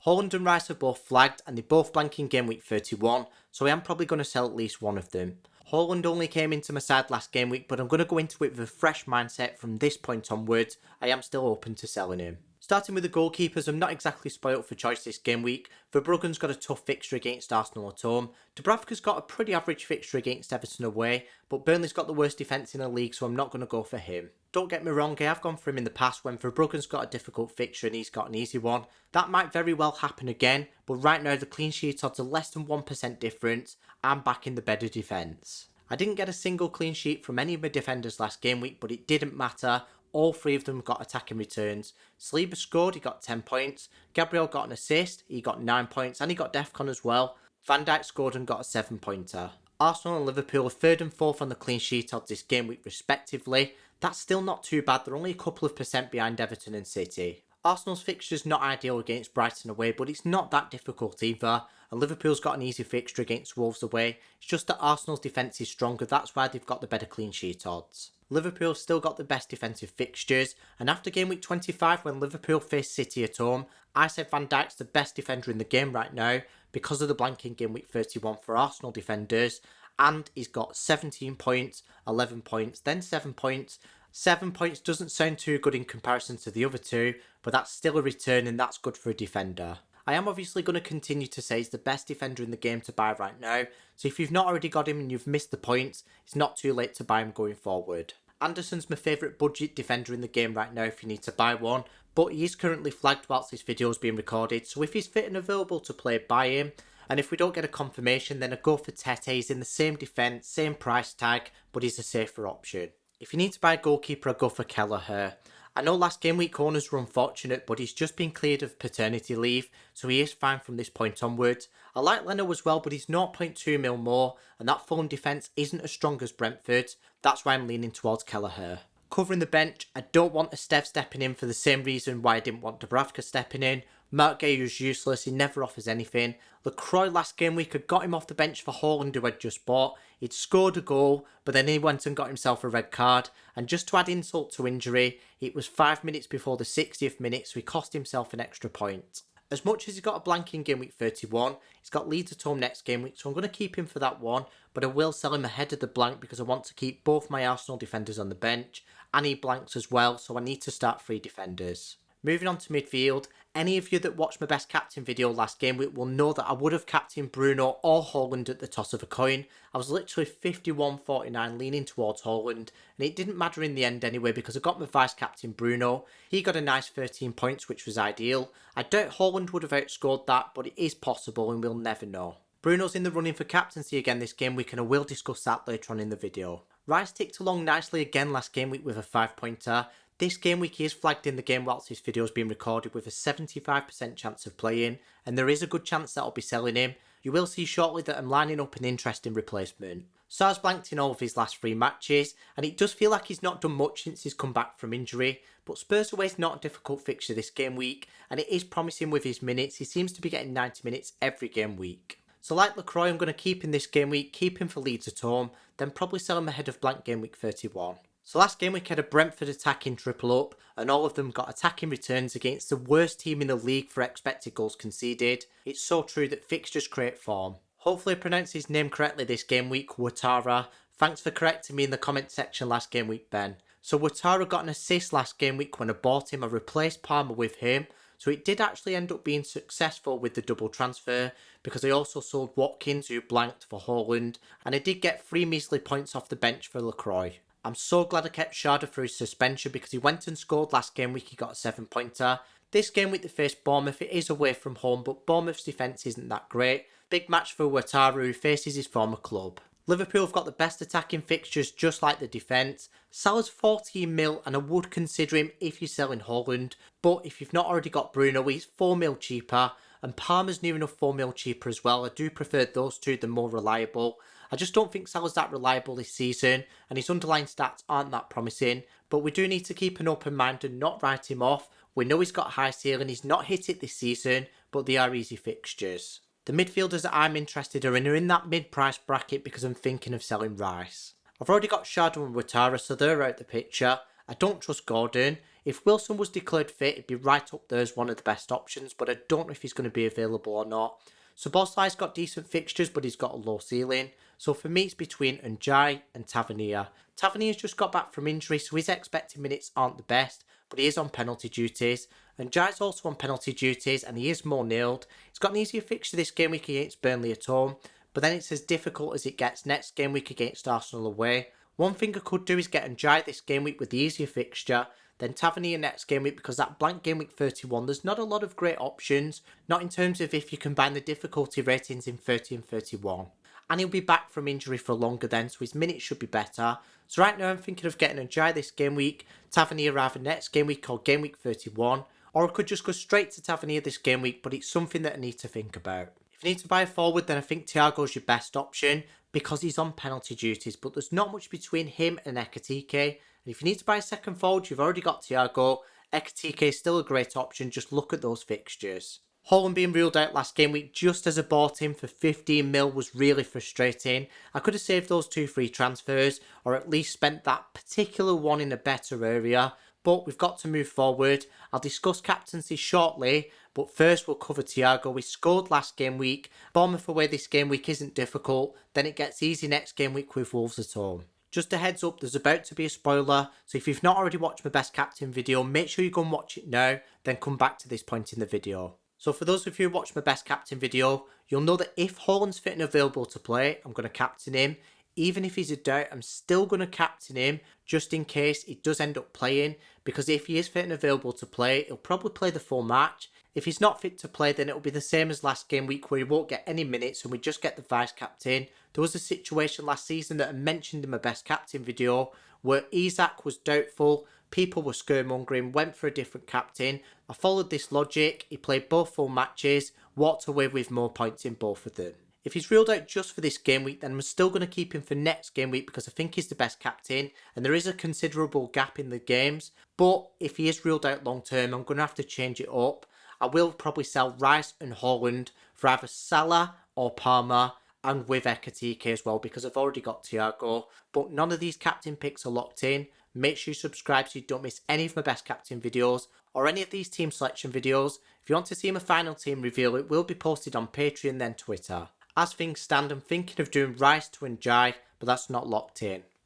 Haaland and Rice are both flagged and they both blank in game week 31, so I am probably going to sell at least one of them. Haaland only came into my side last game week, but I'm going to go into it with a fresh mindset from this point onwards. I am still open to selling him. Starting with the goalkeepers, I'm not exactly spoilt for choice this game week. Verbruggen's got a tough fixture against Arsenal at home. Dubravka's got a pretty average fixture against Everton away, but Burnley's got the worst defence in the league, so I'm not going to go for him. Don't get me wrong, I have gone for him in the past when Verbruggen's got a difficult fixture and he's got an easy one. That might very well happen again, but right now the clean sheet odds are less than 1% difference. I'm backing the better defence. I didn't get a single clean sheet from any of my defenders last game week, but it didn't matter. All three of them got attacking returns. Saliba scored, he got 10 points. Gabriel got an assist, he got 9 points, and he got Defcon as well. Van Dijk scored and got a 7-pointer. Arsenal and Liverpool are 3rd and 4th on the clean sheet odds this game week respectively. That's still not too bad, they're only a couple of percent behind Everton and City. Arsenal's fixture's not ideal against Brighton away, but it's not that difficult either. And Liverpool's got an easy fixture against Wolves away. It's just that Arsenal's defence is stronger, that's why they've got the better clean sheet odds. Liverpool's still got the best defensive fixtures, and after game week 25 when Liverpool faced City at home, I said Van Dijk's the best defender in the game right now because of the blanking game week 31 for Arsenal defenders, and he's got 17 points, 11 points, then 7 points. 7 points doesn't sound too good in comparison to the other two, but that's still a return and that's good for a defender. I am obviously going to continue to say he's the best defender in the game to buy right now, so if you've not already got him and you've missed the points, it's not too late to buy him going forward. Anderson's my favourite budget defender in the game right now if you need to buy one, but he is currently flagged whilst this video is being recorded, so if he's fit and available to play, buy him. And if we don't get a confirmation, then I go for Tete. He's in the same defence, same price tag, but he's a safer option. If you need to buy a goalkeeper, I go for Kelleher. I know last game week corners were unfortunate, but he's just been cleared of paternity leave, so he is fine from this point onwards. I like Leno as well, but he's 0.2 mil more, and that Fulham defence isn't as strong as Brentford's. That's why I'm leaning towards Kelleher. Covering the bench, I don't want Esteve stepping in for the same reason why I didn't want Dubravka stepping in. Mark Guehiou's useless, he never offers anything. Lacroix last game week had got him off the bench for Haaland who had just bought. He'd scored a goal, but then he went and got himself a red card. And just to add insult to injury, it was 5 minutes before the 60th minute, so he cost himself an extra point. As much as he's got a blank in game week 31, he's got Leeds at home next game week, so I'm going to keep him for that one, but I will sell him ahead of the blank because I want to keep both my Arsenal defenders on the bench, and he blanks as well, so I need to start 3 defenders. Moving on to midfield, any of you that watched my best captain video last game week will know that I would have captained Bruno or Haaland at the toss of a coin. I was literally 51-49 leaning towards Haaland, and it didn't matter in the end anyway because I got my vice captain Bruno. He got a nice 13 points, which was ideal. I doubt Haaland would have outscored that, but it is possible and we'll never know. Bruno's in the running for captaincy again this game week, and I will discuss that later on in the video. Rice ticked along nicely again last game week with a 5-pointer. This game week he is flagged in the game whilst this video is being recorded with a 75% chance of playing, and there is a good chance that I'll be selling him. You will see shortly that I'm lining up an interesting replacement. Sar's blanked in all of his last 3 matches, and it does feel like he's not done much since he's come back from injury, but Spurs away is not a difficult fixture this game week, and it is promising with his minutes. He seems to be getting 90 minutes every game week. So like Lacroix, I'm going to keep him this game week, keep him for Leeds at home, then probably sell him ahead of blank game week 31. So last game week had a Brentford attacking triple up, and all of them got attacking returns against the worst team in the league for expected goals conceded. It's so true that fixtures create form. Hopefully I pronounced his name correctly this game week, Ouattara. Thanks for correcting me in the comment section last game week, Ben. So Ouattara got an assist last game week when I bought him. I replaced Palmer with him. So it did actually end up being successful with the double transfer because I also sold Watkins who blanked for Haaland, and I did get 3 measly points off the bench for Lacroix. I'm so glad I kept Sharda for his suspension because he went and scored last game week, he got a 7-pointer. This game week they faced Bournemouth, it is away from home, but Bournemouth's defence isn't that great. Big match for Ouattara who faces his former club. Liverpool have got the best attacking fixtures just like the defence. Salah's 14 mil and I would consider him if you're selling Haaland, but if you've not already got Bruno, he's 4 mil cheaper, and Palmer's near enough 4 mil cheaper as well. I do prefer those two, they're more reliable. I just don't think Salah's that reliable this season, and his underlying stats aren't that promising, but we do need to keep an open mind and not write him off. We know he's got a high ceiling, he's not hit it this season, but they are easy fixtures. The midfielders that I'm interested in are in that mid-price bracket because I'm thinking of selling Rice. I've already got Sharda and Ouattara, so they're out the picture. I don't trust Gordon. If Wilson was declared fit, he'd be right up there as one of the best options, but I don't know if he's going to be available or not. Szoboszlai's got decent fixtures, but he's got a low ceiling. So for me, it's between Njai and Tavernier. Tavernier's just got back from injury, so his expected minutes aren't the best, but he is on penalty duties. Njai's also on penalty duties, and he is more nailed. He's got an easier fixture this game week against Burnley at home, but then it's as difficult as it gets next game week against Arsenal away. One thing I could do is get Njai this game week with the easier fixture, then Tavernier next game week, because that blank game week 31, there's not a lot of great options, not in terms of if you combine the difficulty ratings in 30 and 31. And he'll be back from injury for longer then, so his minutes should be better. So right now I'm thinking of getting Njai this game week, Tavernier either next game week or game week 31, or I could just go straight to Tavernier this game week, but it's something that I need to think about. If you need to buy a forward, then I think Thiago's your best option, because he's on penalty duties, but there's not much between him and Ekitike. And if you need to buy a second forward, you've already got Thiago. Ekitike is still a great option, just look at those fixtures. Haaland being ruled out last game week just as I bought him for 15 mil was really frustrating. I could have saved those 2 free transfers, or at least spent that particular one in a better area. But we've got to move forward. I'll discuss captaincy shortly, but first we'll cover Thiago. We scored last game week. Bournemouth away this game week isn't difficult. Then it gets easy next game week with Wolves at home. Just a heads up, there's about to be a spoiler, so if you've not already watched my best captain video, make sure you go and watch it now, then come back to this point in the video. So for those of you who watched my best captain video, you'll know that if Haaland's fit and available to play, I'm going to captain him. Even if he's a doubt, I'm still going to captain him just in case he does end up playing, because if he is fit and available to play, he'll probably play the full match. If he's not fit to play, then it'll be the same as last game week where he won't get any minutes and we just get the vice captain. There was a situation last season that I mentioned in my best captain video where Isak was doubtful, people were scaremongering, went for a different captain. I followed this logic, he played both full matches, walked away with more points in both of them. If he's ruled out just for this game week, then I'm still going to keep him for next game week because I think he's the best captain and there is a considerable gap in the games. But if he is ruled out long term, I'm going to have to change it up. I will probably sell Rice and Haaland for either Salah or Palmer, and with Ekitike as well because I've already got Thiago. But none of these captain picks are locked in. Make sure you subscribe so you don't miss any of my best captain videos or any of these team selection videos. If you want to see my final team reveal, it will be posted on Patreon then Twitter. As things stand, I'm thinking of doing Rice to Njai, but that's not locked in.